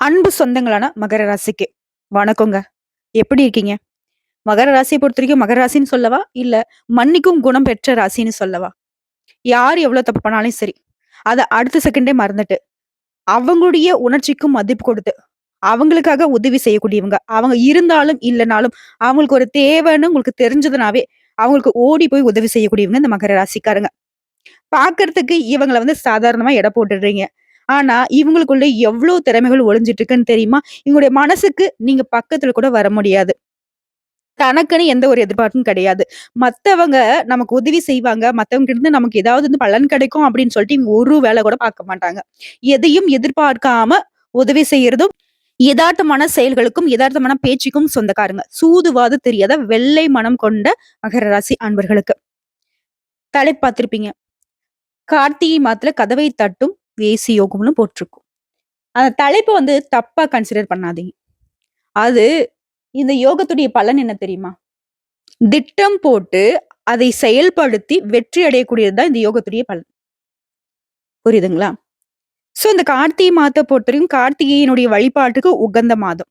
அன்பு சொந்தங்களான மகர ராசிக்கு வணக்கங்க. எப்படி இருக்கீங்க? மகர ராசியை பொறுத்தவரைக்கும் மகர ராசின்னு சொல்லவா? இல்ல மன்னிக்கும் குணம் பெற்ற ராசின்னு சொல்லவா? யார் எவ்வளவு தப்பு பண்ணாலும் சரி, அத அடுத்த செகண்டே மறந்துட்டு, அவங்களுடைய உணர்ச்சிக்கும் மதிப்பு கொடுத்து, அவங்களுக்காக உதவி செய்யக்கூடியவங்க. அவங்க இருந்தாலும், இல்லனாலும் அவங்களுக்கு ஒரு தேவைன்னு உங்களுக்கு தெரிஞ்சதுனாவே, அவங்களுக்கு ஓடி போய் உதவி செய்யக்கூடியவங்க இந்த மகர ராசிக்காரங்க. பார்க்கறதுக்கு இவங்கள சாதாரணமா எடை போட்டுடுறீங்க. ஆனா, இவங்களுக்குள்ள எவ்ளோ திறமைகள் ஒளிஞ்சிட்டு இருக்குன்னு தெரியுமா? இவங்களுடைய மனசுக்கு நீங்க பக்கத்துல கூட வர முடியாது. தனக்குன்னு எந்த ஒரு எதிர்பார்ப்பும் கிடையாது. மத்தவங்க நமக்கு உதவி செய்வாங்க. மத்தவங்க கிட்ட இருந்து நமக்கு ஏதாவது பலன் கிடைக்கும் அப்படின்னு சொல்லிட்டு இவங்க ஒரு வேலை கூட பார்க்க மாட்டாங்க. எதையும் எதிர்பார்க்காம உதவி செய்யறதும், எதார்த்தமான செயல்களுக்கும், எதார்த்தமான பேச்சுக்கும் சொந்தக்காரங்க. சூதுவாது தெரியாத வெள்ளை மனம் கொண்ட மகர ராசி அன்பர்களுக்கு. தலைப்பு பார்த்திருப்பீங்க. கார்த்திகை மாதத்துல கதவை தட்டும் வேசி யோகம்னு போட்டிருக்கும். அந்த தலைப்ப தப்பா கன்சிடர் பண்ணாதீங்க. அது இந்த யோகத்துடைய பலன் என்ன தெரியுமா? திட்டம் போட்டு அதை செயல்படுத்தி வெற்றி அடையக்கூடியது தான் இந்த யோகத்துடைய பலன். புரியுதுங்களா? சோ இந்த கார்த்திகை மாதத்த பொறுத்தவரைக்கும் கார்த்திகையினுடைய வழிபாட்டுக்கு உகந்த மாதம்.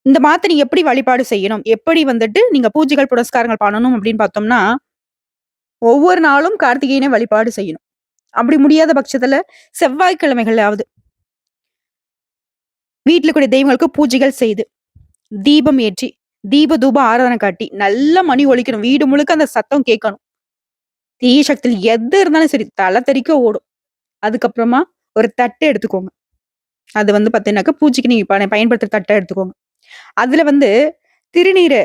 இந்த மாதத்த நீங்க எப்படி வழிபாடு செய்யணும்? எப்படி நீங்க பூஜைகள், புனஸ்காரங்கள் பண்ணணும் அப்படின்னு பார்த்தோம்னா, ஒவ்வொரு நாளும் கார்த்திகேயனை வழிபாடு செய்யணும். அப்படி முடியாத பட்சத்துல செவ்வாய்க்கிழமைகள்லயாவது வீட்ல கூடிய தெய்வங்களுக்கு பூஜைகள் செய்து, தீபம் ஏற்றி, தீப தூப ஆராதனை காட்டி, நல்ல மணி ஒலிக்கணும். வீடு முழுக்க அந்த சத்தம் கேட்கணும். தீய சக்தியில் எது இருந்தாலும் சரி, தல தெறிக்க ஓடும். அதுக்கப்புறமா ஒரு தட்டு எடுத்துக்கோங்க. அது பார்த்தீங்கன்னாக்கா, பூஜைக்கு நீங்க பயன்படுத்துற தட்ட எடுத்துக்கோங்க. அதுல திருநீர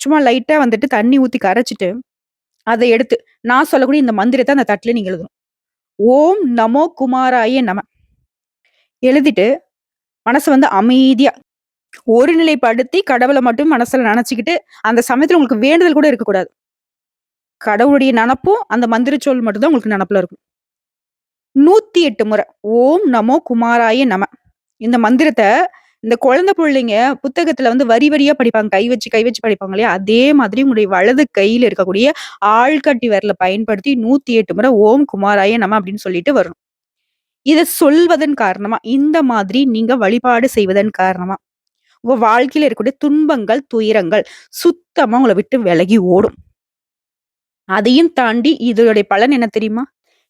சும்மா லைட்டா தண்ணி ஊத்தி கரைச்சுட்டு, அத எடுத்து நான் சொல்லக்கூடிய இந்த மந்திரத்த அந்த தட்டுல நீங்க எழுதணும். ஓம் நமோ குமாராய நம. எழுதிட்டு மனச அமைதியா ஒருநிலைப்படுத்தி கடவுள மட்டும் மனசுல நெனச்சுக்கிட்டு, அந்த சமயத்துல உங்களுக்கு வேண்டுதல் கூட இருக்கக்கூடாது. கடவுளுடைய நெனப்பும், அந்த மந்திர சொல் மட்டும் தான் உங்களுக்கு நெனப்புல இருக்கும். 108 முறை ஓம் நமோ குமாராய நம. இந்த மந்திரத்த இந்த குழந்தை புள்ளைங்க புத்தகத்துல வரி வரியா படிப்பாங்க. கை வச்சு படிப்பாங்க இல்லையா? அதே மாதிரி உங்களுடைய வலது கையில இருக்கக்கூடிய ஆள்காட்டி விரல பயன்படுத்தி 108 முறை ஓம் குமாராய நம அப்படின்னு சொல்லிட்டு வரணும். இத சொல்வதன் காரணமா, இந்த மாதிரி நீங்க வழிபாடு செய்வதன் காரணமா, உங்க வாழ்க்கையில இருக்கக்கூடிய துன்பங்கள், துயரங்கள் சுத்தமா உங்கள விட்டு விலகி ஓடும். அதையும் தாண்டி இதோடைய பலன் என்ன தெரியுமா?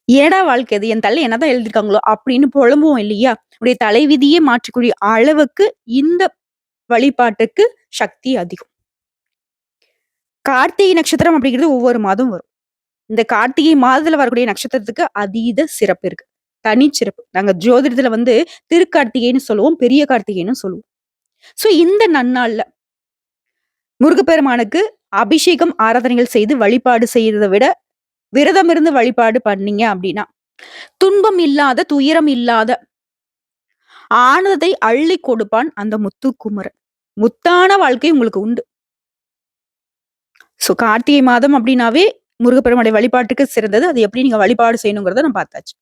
"ஏன்டா வாழ்க்கை இது? என் தலையில என்னதான் எழுதியிருக்காங்களோ?" அப்படின்னு புலம்புவோம் இல்லையா? உடைய தலைவிதியே மாற்றக்கூடிய அளவுக்கு இந்த வழிபாட்டுக்கு சக்தி அதிகம். கார்த்திகை நட்சத்திரம் அப்படிங்கிறது ஒவ்வொரு மாதம் வரும். இந்த கார்த்திகை மாதத்துல வரக்கூடிய நட்சத்திரத்துக்கு அதீத சிறப்பு இருக்கு. தனிச்சிறப்பு. நாங்க ஜோதிடத்துல திருக்கார்த்திகைன்னு சொல்லுவோம். பெரிய கார்த்திகைன்னு சொல்லுவோம். சோ இந்த நன்னாள்ல முருகப்பெருமானுக்கு அபிஷேகம், ஆராதனைகள் செய்து வழிபாடு செய்யறத விட, விரதம் இருந்து வழிபாடு பண்ணீங்க அப்படின்னா, துன்பம் இல்லாத, துயரம் இல்லாத ஆனதை அள்ளி கொடுப்பான் அந்த முத்துக்குமரன். முத்தான வாழ்க்கை உங்களுக்கு உண்டு. சோ கார்த்திகை மாதம் அப்படின்னாவே முருகப்பெருமானுடைய வழிபாட்டுக்கு சிறந்தது. அது எப்படி நீங்க வழிபாடு செய்யணுங்கிறத நான் பார்த்தாச்சு.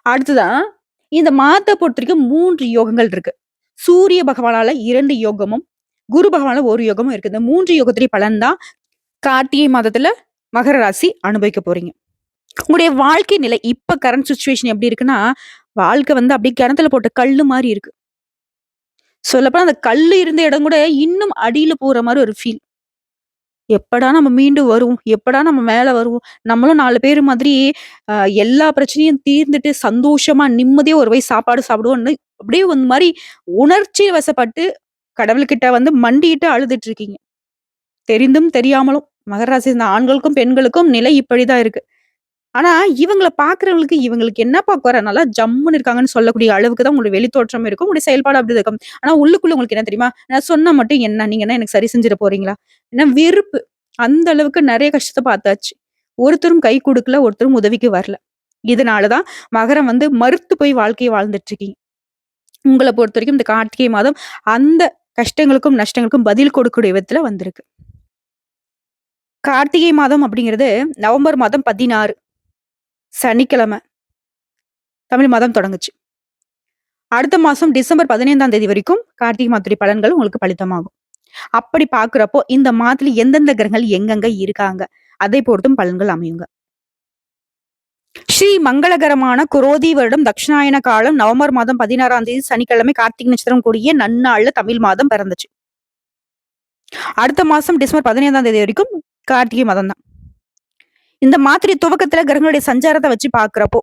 அடுத்ததான் இந்த மாதத்தை பொறுத்தவரைக்கும் 3 யோகங்கள் இருக்கு. சூரிய பகவானால 2 யோகமும், குரு பகவானால 1 யோகமும் இருக்கு. இந்த 3 யோகத்துடைய பலன் தான் கார்த்திகை மாதத்துல மகர ராசி அனுபவிக்க போறீங்க. உங்களுடைய வாழ்க்கை நிலை இப்ப கரண்ட் சிச்சுவேஷன் எப்படி இருக்குன்னா, வாழ்க்கை அப்படியே கிணத்துல போட்ட கல்லு மாரி இருக்கு. சொல்லப்போனா அந்த கல்லு இருந்த இடம் கூட இன்னும் அடியில போற மாரி ஒரு ஃபீல். எப்படா நம்ம மீண்டு வருவோம்? எப்படா நம்ம மேல வருவோம்? நம்மளும் 4 பேரு மாதிரி அ எல்லா பிரச்சனையும் தீர்ந்துட்டு சந்தோஷமா, நிம்மதியா ஒரு வயசு சாப்பாடு சாப்பிடுவோம்ன்னு அப்படியே மாரி உணர்ச்சி வசப்பட்டு கடவுள்கிட்ட மண்டியிட்டு அழுதுட்டு இருக்கீங்க. தெரிந்தும் தெரியாமலும். மகர ராசி இந்த ஆண்களுக்கும், பெண்களுக்கும் நிலை இப்படிதான் இருக்கு. ஆனா, இவங்கள பார்க்கிறவங்களுக்கு, இவங்களுக்கு என்னப்பா குறை? நல்லா ஜம்முன்னு இருக்காங்கன்னு சொல்லக்கூடிய அளவுக்கு தான் உங்களுடைய வெளித்தோற்றம் இருக்கும். உங்களுடைய செயல்பாடு அப்படி இருக்கும். ஆனா, உள்ளுக்குள்ள உங்களுக்கு என்ன தெரியுமா? நான் சொன்னா மட்டும் என்ன? நீங்க என்ன எனக்கு சரி செஞ்சுற போறீங்களா? ஏன்னா வெறுப்பு. அந்த அளவுக்கு நெறைய கஷ்டத்த பார்த்தாச்சு. ஒருத்தரும் கை குடுக்கல, ஒருத்தரும் உதவிக்கு வரல. இதனால தான் மகரம் மறுத்து போய் வாழ்க்கைய வாழ்ந்துட்டு இருக்கீங்க. உங்கள பொறுத்தவரைக்கும் இந்த கார்த்திகை மாதம் அந்த கஷ்டங்களுக்கும், நஷ்டங்களுக்கும் பதில் கொடுக்கக்கூடிய விதத்துல வந்திருக்கு. கார்த்திகை மாதம் அப்படிங்கிறது நவம்பர் மாதம் 16 சனிக்கிழமை தமிழ் மாதம் தொடங்குச்சு. அடுத்த மாசம் டிசம்பர் 15ஆம் தேதி வரைக்கும் கார்த்திகை மாதத்துடைய பலன்கள் உங்களுக்கு பலிதமாகும். அப்படி பார்க்கிறப்போ இந்த மாதத்துல எந்தெந்த கிரகங்கள் எங்கெங்க இருக்காங்க, அதை பொறுத்தும் பலன்கள் அமையுங்க. ஸ்ரீ மங்களகரமான குரோதி வருடம் தட்சிணாயன காலம் நவம்பர் மாதம் 16ஆம் தேதி சனிக்கிழமை கார்த்திகை நட்சத்திரம் கூடிய நன்னாள்ல தமிழ் மாதம் பிறந்துச்சு. அடுத்த மாசம் டிசம்பர் 15ஆம் தேதி வரைக்கும் கார்த்திகை மாதம் தான். இந்த மாதிரி துவக்கத்துல கிரகங்களுடைய சஞ்சாரத்தை வச்சு பாக்குறப்போ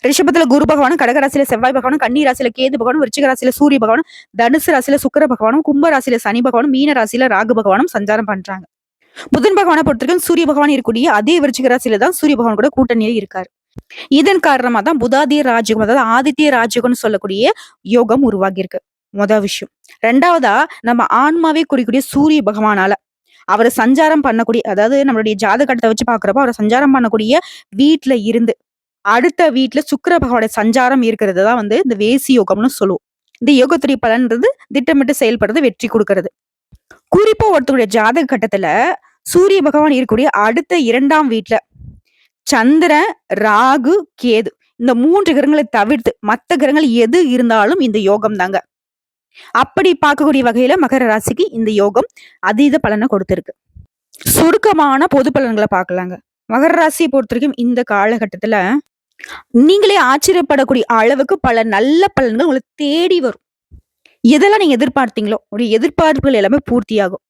ரிஷபத்துல குரு பகவானும், கடகராசியில செவ்வாய் பகவானும், கன்னி ராசியில கேது பகவானும், விருச்சிக ராசியில சூரிய பகவானும், தனுசு ராசியில சுக்கிர பகவானும், கும்ப ராசியில சனி பகவானும், மீன ராசியில ராகு பகவானும் சஞ்சாரம் பண்றாங்க. புதன் பகவானை பொறுத்தவரைக்கும் சூரிய பகவான் இருக்கக்கூடிய அதே விருச்சிக ராசியில தான் சூரிய பகவான் கூட கூட்டணியில இருக்காரு. இதன் காரணமா தான் புதாதிய ராஜயோகம், அதாவது ஆதித்ய ராஜயோகம்னு சொல்லக்கூடிய யோகம் உருவாகி இருக்கு. முதல் விஷயம். ரெண்டாவதா, நம்ம ஆன்மாவே குறிக்கூடிய சூரிய பகவானால அவரை சஞ்சாரம் பண்ணக்கூடிய, அதாவது நம்மளுடைய ஜாதகத்தை வச்சு பாக்குறப்போ அவரை சஞ்சாரம் பண்ணக்கூடிய வீட்டுல இருந்து அடுத்த வீட்டுல சுக்கிர பகவானுடைய சஞ்சாரம் இருக்கிறது தான் வந்து இந்த வேசி யோகம்னு சொல்லுவோம். இந்த யோகத்துடைய பலன்றது திட்டமிட்டு செயல்படுறது வெற்றி கொடுக்கறது. குறிப்பா ஒருத்தருடைய ஜாதக கட்டத்துல சூரிய பகவான் இருக்கக்கூடிய அடுத்த 2ஆம் வீட்டுல சந்திரன், ராகு, கேது இந்த 3 கிரகங்களை தவிர்த்து மத்த கிரகங்கள் எது இருந்தாலும் இந்த யோகம் தாங்க. அப்படி பார்க்கக்கூடிய வகையில மகர ராசிக்கு இந்த யோகம் அதீத பலனை கொடுத்திருக்கு. சுருக்கமான பொது பலன்களை பார்க்கலாங்க. மகர ராசியை பொறுத்த வரைக்கும் இந்த காலகட்டத்துல நீங்களே ஆச்சரியப்படக்கூடிய அளவுக்கு பல நல்ல பலன்கள் உங்களுக்கு தேடி வரும். எதெல்லாம் நீங்க எதிர்பார்த்தீங்களோ உடைய எதிர்பார்ப்புகள் எல்லாமே பூர்த்தியாகும்.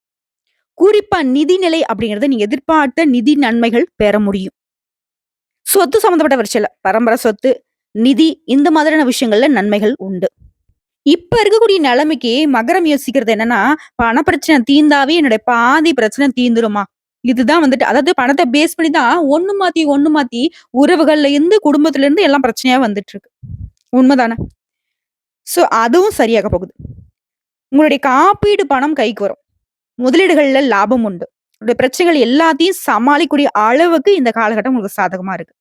குறிப்பா நிதிநிலை அப்படிங்கறத நீங்க எதிர்பார்த்த நிதி நன்மைகள் பெற முடியும். சொத்து சம்பந்தப்பட்ட விஷயத்துல பரம்பரை சொத்து, நிதி இந்த மாதிரியான விஷயங்கள்ல நன்மைகள் உண்டு. இப்ப இருக்கக்கூடிய நிலைமைக்கு மகரம் யோசிக்கிறது என்னன்னா, பண பிரச்சனை தீர்ந்தாவே என்னுடைய பாதி பிரச்சனை தீந்துருமா? இதுதான் வந்துட்டு, அதாவது பணத்தை பேஸ் பண்ணி தான் ஒண்ணு மாத்தி உறவுகள்ல இருந்து குடும்பத்துல இருந்து எல்லாம் பிரச்சனையா வந்துட்டு இருக்கு. உண்மைதானே? சோ அதுவும் சரியாக போகுது. உங்களுடைய காப்பீடு பணம் கைக்கு வரும். முதலீடுகள்ல லாபம் உண்டு. உங்களுடைய பிரச்சனைகள் எல்லாத்தையும் சமாளிக்கக்கூடிய அளவுக்கு இந்த காலகட்டம் உங்களுக்கு சாதகமா இருக்கு.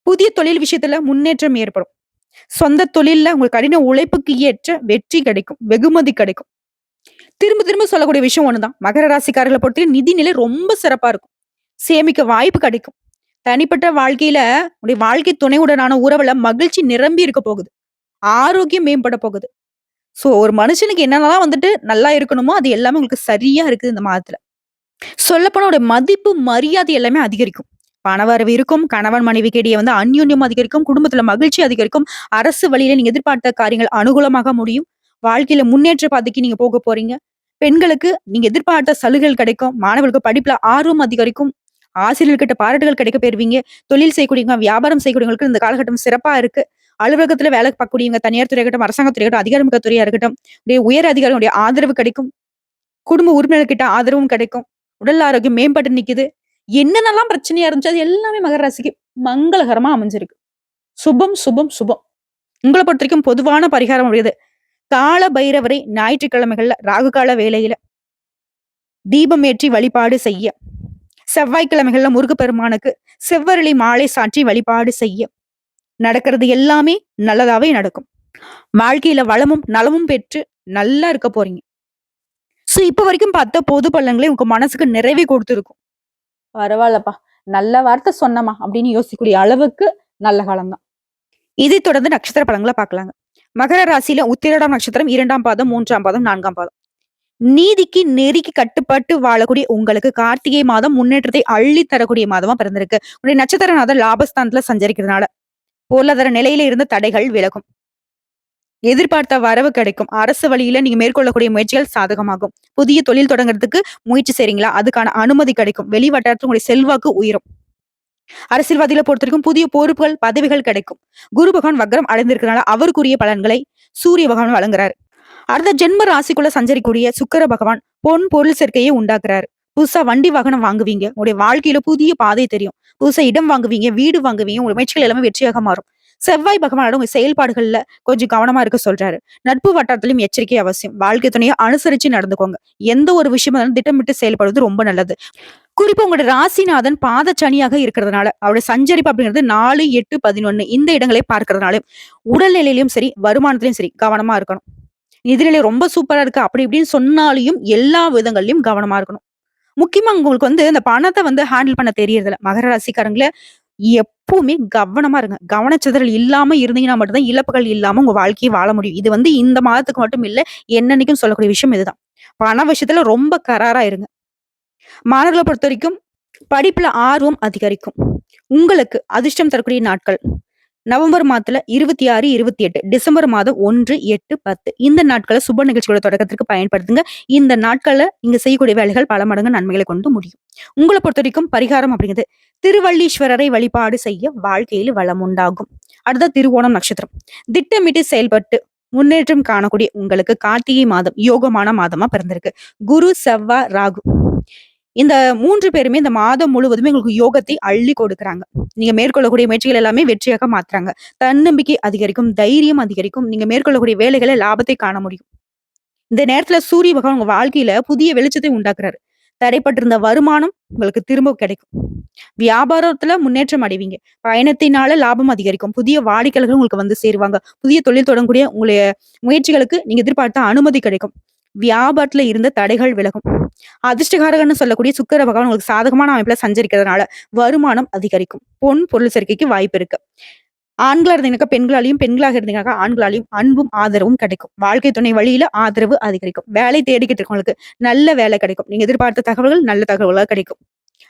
புதிய தொழில் விஷயத்துல முன்னேற்றம் ஏற்படும். சொந்த தொழில்ல உங்க கடின உழைப்புக்கு ஏற்ற வெற்றி கிடைக்கும், வெகுமதி கிடைக்கும். திரும்ப திரும்ப சொல்லக்கூடிய விஷயம் ஒண்ணுதான். மகர ராசிக்காரர்களை பொறுத்த நிதி நிலை ரொம்ப சிறப்பா இருக்கும். சேமிக்க வாய்ப்பு கிடைக்கும். தனிப்பட்ட வாழ்க்கையில உடைய வாழ்க்கை துணையுடனான உறவுல மகிழ்ச்சி நிரம்பி இருக்க போகுது. ஆரோக்கியம் மேம்பட போகுது. சோ ஒரு மனுஷனுக்கு என்னென்னலாம் வந்துட்டு நல்லா இருக்கணுமோ அது எல்லாமே உங்களுக்கு சரியா இருக்குது இந்த மாதத்துல. சொல்லப்போனா உடைய மதிப்பு, மரியாதை எல்லாமே அதிகரிக்கும். பணவரவு இருக்கும். கணவன் மனைவிக்கு இடையே வந்து அந்யோன்யம் அதிகரிக்கும். குடும்பத்துல மகிழ்ச்சி அதிகரிக்கும். அரசு வழியில நீங்க எதிர்பார்த்த காரியங்கள் அனுகூலமாக முடியும். வாழ்க்கையில முன்னேற்ற பாதைக்கு நீங்க போக போறீங்க. பெண்களுக்கு நீங்க எதிர்பார்த்த சலுகைகள் கிடைக்கும். மாணவர்களுக்கு படிப்புல ஆர்வம் அதிகரிக்கும். ஆசிரியர்கிட்ட பாராட்டுகள் கிடைக்க பெறுவீங்க. தொழில் செய்யக்கூடியவங்க, வியாபாரம் செய்யக்கூடியவங்களுக்கு இந்த காலகட்டம் சிறப்பா இருக்கு. அலுவலகத்துல வேலை பார்க்கக்கூடியவங்க, தனியார் துறை இருக்கட்டும், அரசாங்கத்துறை இருக்கட்டும், அதிகாரமிக்க துறையா இருக்கட்டும், உயர் அதிகாரிகளுடைய ஆதரவு கிடைக்கும். குடும்ப உறுப்பினர்கிட்ட ஆதரவும் கிடைக்கும். உடல் ஆரோக்கியம் மேம்பட்டு நிக்குது. என்னென்னலாம் பிரச்சனையா இருந்துச்சு அது எல்லாமே மகர ராசிக்கு மங்களகரமா அமைஞ்சிருக்கு. சுபம் சுபம் சுபம். உங்களை பொறுத்த வரைக்கும் பொதுவான பரிகாரம் உடையது. கால பைரவரை ஞாயிற்றுக்கிழமைகள்ல ராகு கால வேளையில தீபம் ஏற்றி வழிபாடு செய்ய, செவ்வாய்க்கிழமைகள்ல முருகப்பெருமானுக்கு செவ்வரளி மாலை சாற்றி வழிபாடு செய்ய, நடக்கிறது எல்லாமே நல்லதாவே நடக்கும். வாழ்க்கையில வளமும் நலமும் பெற்று நல்லா இருக்க போறீங்க. சோ இப்ப வரைக்கும் பார்த்த பொது பலன்களே உங்க மனசுக்கு நிறைவே கொடுத்துருக்கும். பரவாயில்லப்பா, நல்ல வார்த்தை சொன்னமா அப்படின்னு யோசிக்கக்கூடிய அளவுக்கு நல்ல காலம்தான். இதை தொடர்ந்து நட்சத்திர பலன்களை பார்க்கலாங்க. மகர ராசியில உத்திரடாம் நட்சத்திரம் 2ஆம் பாதம், 3ஆம் பாதம், 4ஆம் பாதம். நீதிக்கு நெறிக்கு கட்டுப்பட்டு வாழக்கூடிய உங்களுக்கு கார்த்திகை மாதம் முன்னேற்றத்தை அள்ளி தரக்கூடிய மாதமா பிறந்திருக்கு. உங்களுடைய நட்சத்திரநாதர் லாபஸ்தானத்துல சஞ்சரிக்கிறதுனால பொருளாதார நிலையில இருந்த தடைகள் விலகும். எதிர்பார்த்த வரவு கிடைக்கும். அரசு வழியில நீங்க மேற்கொள்ளக்கூடிய முயற்சிகள் சாதகமாகும். புதிய தொழில் தொடங்குறதுக்கு முயற்சி செய்றீங்களா? அதுக்கான அனுமதி கிடைக்கும். வெளி வட்டாரத்தில் உங்களுடைய செல்வாக்கு உயரும். அரசியல்வாதிகளை பொறுத்த வரைக்கும் புதிய பொறுப்புகள், பதவிகள் கிடைக்கும். குரு பகவான் வக்ரம் அடைந்திருக்கிறனால அவருக்குரிய பலன்களை சூரிய பகவான் வழங்குறாரு. அடுத்த ஜென்ம ராசிக்குள்ள சஞ்சரிக்கூடிய சுக்கிர பகவான் பொன் பொருள் சேர்க்கையை உண்டாக்குறாரு. புதுசா வண்டி வாகனம் வாங்குவீங்க. உங்களுடைய வாழ்க்கையில புதிய பாதை தெரியும். புதுசா இடம் வாங்குவீங்க, வீடு வாங்குவீங்க. உங்களுடைய முயற்சிகள் எல்லாமே வெற்றியாக மாறும். செவ்வாய் பகவானோட உங்க செயல்பாடுகள்ல கொஞ்சம் கவனமா இருக்க சொல்றாரு. நட்பு வட்டாரத்திலும் எச்சரிக்கை அவசியம். வாழ்க்கை துணையை அனுசரிச்சு நடந்துக்கோங்க. எந்த ஒரு விஷயமும் திட்டமிட்டு செயல்படுவது ரொம்ப நல்லது. குறிப்பா உங்களோட ராசிநாதன் பாதச்சனியாக இருக்கிறதுனால அவருடைய சஞ்சரிப்பு அப்படிங்கிறது 4, 8, 11 இந்த இடங்களை பார்க்கறதுனால உடல்நிலையிலும் சரி, வருமானத்திலும் சரி கவனமா இருக்கணும். நிதிநிலை ரொம்ப சூப்பரா இருக்கு அப்படி இப்படின்னு சொன்னாலையும் எல்லா விதங்கள்லயும் கவனமா இருக்கணும். முக்கியமா உங்களுக்கு வந்து இந்த பணத்தை வந்து ஹேண்டில் பண்ண தெரியறதில்ல. மகர ராசிக்காரங்கள எப்பவுமே கவனமா இருங்க. கவனச்சிதறல் இல்லாம இருந்தீங்கன்னா மட்டும்தான் இழப்புகள் இல்லாம உங்க வாழ்க்கையை வாழ முடியும். இது வந்து இந்த மாதத்துக்கு மட்டும் இல்ல, என்னன்னைக்கும் சொல்லக்கூடிய விஷயம் இதுதான். பண விஷயத்துல ரொம்ப கராரா இருங்க. மாணவர்களை பொறுத்த வரைக்கும் படிப்புல ஆர்வம் அதிகரிக்கும். உங்களுக்கு அதிர்ஷ்டம் தரக்கூடிய நாட்கள் நவம்பர் மாதத்துல 26, 28, டிசம்பர் மாதம் 1, 8, 10 இந்த நாட்கள சுப நிகழ்ச்சிகளோட தொடக்கத்திற்கு பயன்படுத்துங்க. இந்த நாட்கள்ல நீங்க செய்யக்கூடிய வேலைகள் பல மடங்கு நன்மைகளை கொண்டு முடியும். உங்கள பொறுத்தவரைக்கும் பரிகாரம் அப்படிங்கிறது திருவள்ளீஸ்வரரை வழிபாடு செய்ய வாழ்க்கையில் வளம் உண்டாகும். அடுத்த திருவோணம் நட்சத்திரம். திட்டமிட்டு செயல்பட்டு முன்னேற்றம் காணக்கூடிய உங்களுக்கு கார்த்திகை மாதம் யோகமான மாதமா பிறந்திருக்கு. குரு, செவ்வாய், ராகு இந்த 3 பேருமே இந்த மாதம் முழுவதுமே உங்களுக்கு யோகத்தை அள்ளி கொடுக்குறாங்க. நீங்க மேற்கொள்ளக்கூடிய முயற்சிகள் எல்லாமே வெற்றியாக மாத்துறாங்க. தன்னம்பிக்கை அதிகரிக்கும், தைரியம் அதிகரிக்கும். நீங்க மேற்கொள்ளக்கூடிய வேலைகள லாபத்தை காண முடியும். இந்த நேரத்துல சூரிய பகவான் உங்க வாழ்க்கையில புதிய வெளிச்சத்தை உண்டாக்குறாரு. தடைப்பட்டிருந்த வருமானம் உங்களுக்கு திரும்ப கிடைக்கும். வியாபாரத்துல முன்னேற்றம் அடைவீங்க. பயணத்தினால லாபம் அதிகரிக்கும். புதிய வாடிக்கையாளர்கள் உங்களுக்கு வந்து சேருவாங்க. புதிய தொழில் தொடங்கக்கூடிய உங்களுடைய முயற்சிகளுக்கு நீங்க எதிர்பார்த்த அனுமதி கிடைக்கும். வியாபாரத்துல இருந்த தடைகள் விலகும். அதிர்ஷ்டகாரகன்னு சொல்லக்கூடிய சுக்கிர பகவான் உங்களுக்கு சாதகமான அமைப்புல சஞ்சரிக்கிறதுனால வருமானம் அதிகரிக்கும். பொன் பொருள் சேர்க்கைக்கு வாய்ப்பு இருக்கு. ஆண்களா இருந்தீங்கன்னாக்கா பெண்களாலையும், பெண்களாக இருந்தீங்கன்னாக்கா ஆண்களாலையும் அன்பும் ஆதரவும் கிடைக்கும். வாழ்க்கை துணை வழியில ஆதரவு அதிகரிக்கும். வேலை தேடிக்கிட்டு இருக்கவங்களுக்கு நல்ல வேலை கிடைக்கும். நீங்க எதிர்பார்த்த தகவல்கள் நல்ல தகவல்களா கிடைக்கும்.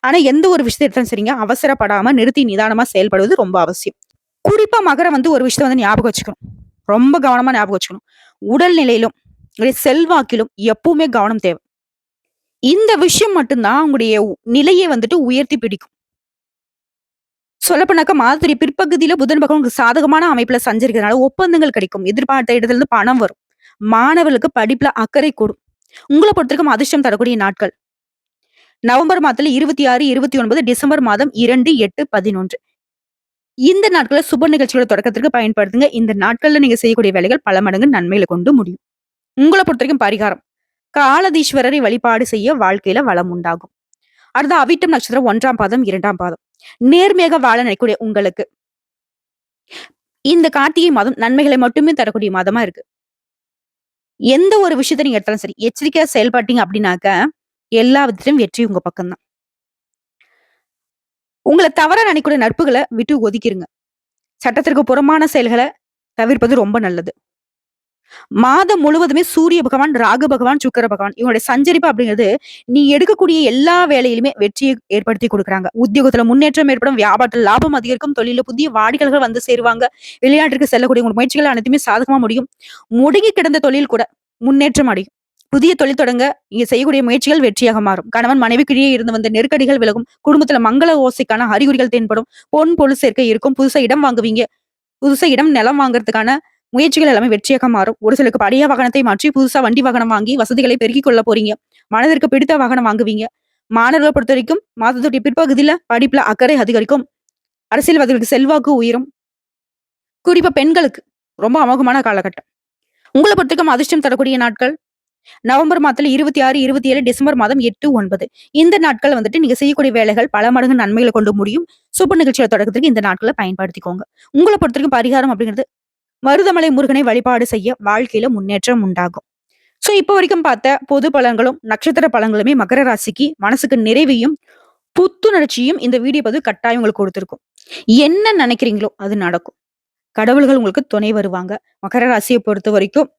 ஆனா எந்த ஒரு விஷயத்தை எடுத்தாலும் சரிங்க, அவசரப்படாம நிறுத்தி நிதானமா செயல்படுவது ரொம்ப அவசியம். குறிப்பா மகரம் வந்து ஒரு விஷயத்த வந்து ஞாபகம் வச்சுக்கணும். ரொம்ப கவனமா ஞாபகம் வச்சுக்கணும். உடல் நிலையிலும் செல்வாக்கிலும் எப்பவுமே கவனம் தேவை. இந்த விஷயம் மட்டும்தான் உங்களுடைய நிலையை வந்துட்டு உயர்த்தி பிடிக்கும். சொல்லப்போனாக்கா மாதத்துடைய பிற்பகுதியில புதன் பகவான் உங்களுக்கு சாதகமான அமைப்புல சஞ்சரிக்கிறதுனால ஒப்பந்தங்கள் கிடைக்கும். எதிர்பார்த்த இடத்துல இருந்து பணம் வரும். மாணவர்களுக்கு படிப்புல அக்கறை கூடும். உங்கள பொறுத்தவரைக்கும் அதிர்ஷ்டம் தரக்கூடிய நாட்கள் நவம்பர் மாதத்துல 26, 29, டிசம்பர் மாதம் 2, 8, 11 இந்த நாட்கள சுப நிகழ்ச்சிகளோட தொடக்கத்திற்கு பயன்படுத்துங்க. இந்த நாட்கள்ல நீங்க செய்யக்கூடிய வேலைகள் பல மடங்கு நன்மைகளை கொண்டு முடியும். உங்கள பொறுத்தவரைக்கும் பரிகாரம் காலதீஸ்வரரை வழிபாடு செய்ய வாழ்க்கையில வளம் உண்டாகும். அடுத்த அவிட்டம் நட்சத்திரம் 1ஆம் பாதம், 2ஆம் பாதம். நேர்மையாக வாழ நினைக்கக்கூடிய உங்களுக்கு இந்த கார்த்திகை மாதம் நன்மைகளை மட்டுமே தரக்கூடிய மாதமா இருக்கு. எந்த ஒரு விஷயத்த நீங்க எடுத்தாலும் சரி, எச்சரிக்கையா செயல்பட்டீங்க அப்படின்னாக்க எல்லா விதத்திலும் வெற்றி உங்க பக்கம் தான். உங்கள தவறா நினைக்கக்கூடிய நட்புகளை விட்டு ஒதுக்கிருங்க. சட்டத்திற்கு புறம்பான செயல்களை தவிர்ப்பது ரொம்ப நல்லது. மாதம் முழுவதுமே சூரிய பகவான், ராகு பகவான், சுக்கிர பகவான் இவங்களுடைய சஞ்சரிப்பு அப்படிங்கிறது நீ எடுக்கக்கூடிய எல்லா வேலையிலுமே வெற்றியை ஏற்படுத்தி கொடுக்குறாங்க. உத்தியோகத்துல முன்னேற்றம் ஏற்படும், வியாபாரத்துல லாபம் அதிகரிக்கும், தொழில புதிய வாடிக்கையாளர்கள் வந்து சேருவாங்க. வெளிநாட்டிற்கு செல்லக்கூடிய உங்க முயற்சிகள் அனைத்துமே சாதகமா முடியும். முடங்கி கிடந்த தொழில் கூட முன்னேற்றம் அடையும். புதிய தொழில் தொடங்க நீங்க செய்யக்கூடிய முயற்சிகள் வெற்றியாக மாறும். கணவன் மனைவிக்கிடையே இருந்து வந்த நெருக்கடிகள் விலகும். குடும்பத்துல மங்கள ஓசைக்கான அறிகுறிகள் தென்படும். பொன் பொருள் சேர்க்கை இருக்கும். புதுசா இடம் வாங்குவீங்க. புதுசா இடம் நிலம் வாங்குறதுக்கான முயற்சிகள் எல்லாமே வெற்றியாக மாறும். ஒரு சிலருக்கு பழைய வாகனத்தை மாற்றி புதுசா வண்டி வாகனம் வாங்கி வசதிகளை பெருக்கிக் கொள்ள போறீங்க. மனதிற்கு பிடித்த வாகனம் வாங்குவீங்க. மாணவர்களை பொறுத்த வரைக்கும் மாதத்துடைய பிற்பகுதியில படிப்புல அக்கறை அதிகரிக்கும். அரசியல்வாதிகளுக்கு செல்வாக்கு உயரும். குறிப்பா பெண்களுக்கு ரொம்ப அமோகமான காலகட்டம். உங்களை பொறுத்தவரைக்கும் அதிர்ஷ்டம் தரக்கூடிய நாட்கள் நவம்பர் மாதத்துல 26, 27, டிசம்பர் மாதம் 8, 9 இந்த நாட்கள் வந்துட்டு நீங்க செய்யக்கூடிய வேலைகள் பல மடங்கு நன்மைகளை கொண்டு முடியும். சுப நிகழ்ச்சியோட தொடக்கத்துக்கு இந்த நாட்களை பயன்படுத்திக்கோங்க. உங்களை பொறுத்தவரைக்கும் பரிகாரம் அப்படிங்கிறது மருதமலை முருகனை வழிபாடு செய்ய வாழ்க்கையில முன்னேற்றம் உண்டாகும். சோ இப்ப வரைக்கும் பார்த்த பொது பலன்களும் நட்சத்திர பலன்களுமே மகர ராசிக்கு மனசுக்கு நிறைவையும் புத்துணர்ச்சியும் இந்த வீடியோ பதிவு கட்டாயம் உங்களுக்கு கொடுத்திருக்கும். என்ன நினைக்கிறீங்களோ அது நடக்கும். கடவுள்கள் உங்களுக்கு துணை வருவாங்க. மகர ராசியை பொறுத்த வரைக்கும்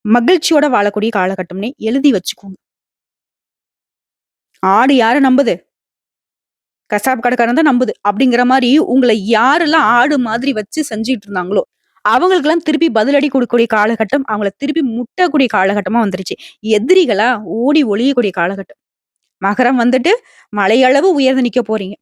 மகிழ்ச்சியோட வாழக்கூடிய காலகட்டம்னே எழுதி வச்சுக்கோங்க. ஆடு யார நம்புது? கசாப் கடைக்காரன் தான் நம்புது. அப்படிங்கிற மாதிரி உங்களை யாரெல்லாம் ஆடு மாதிரி வச்சு செஞ்சுட்டு இருந்தாங்களோ அவங்களுக்கெல்லாம் திருப்பி பதிலடி கொடுக்கக்கூடிய காலகட்டம், அவங்கள திருப்பி முட்டக்கூடிய காலகட்டமா வந்துருச்சு. எதிரிகளா ஓடி ஒளியக்கூடிய காலகட்டம். மகரம் வந்துட்டு மலையளவு உயர்ந்து நிக்க போறீங்க.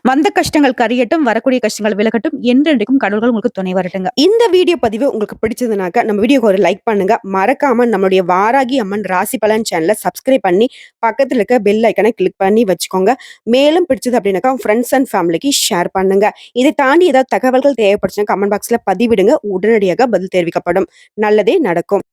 வந்த கஷ்டங்கள் கரியட்டும், வரக்கூடிய கஷ்டங்கள் விலகட்டும், என்றென்றைக்கும் கடவுள்கள் உங்களுக்கு துணை வரட்டுங்க. இந்த வீடியோ பதிவு உங்களுக்கு பிடிச்சதுனாக்க நம்ம வீடியோக்கு ஒரு லைக் பண்ணுங்க. மறக்காம நம்மளுடைய வாராகி அம்மன் ராசி பலன் சேனலை சப்ஸ்கிரைப் பண்ணி பக்கத்துல இருக்க பெல் ஐக்கனை கிளிக் பண்ணி வச்சுக்கோங்க. மேலும் பிடிச்சது அப்படின்னாக்கா ஃப்ரெண்ட்ஸ் அண்ட் ஃபேமிலிக்கு ஷேர் பண்ணுங்க. இதை தாண்டி ஏதாவது தகவல்கள் தேவைப்படுச்சுன்னா கமெண்ட் பாக்ஸ்ல பதிவிடுங்க. உடனடியாக பதில் தெரிவிக்கப்படும். நல்லதே நடக்கும்.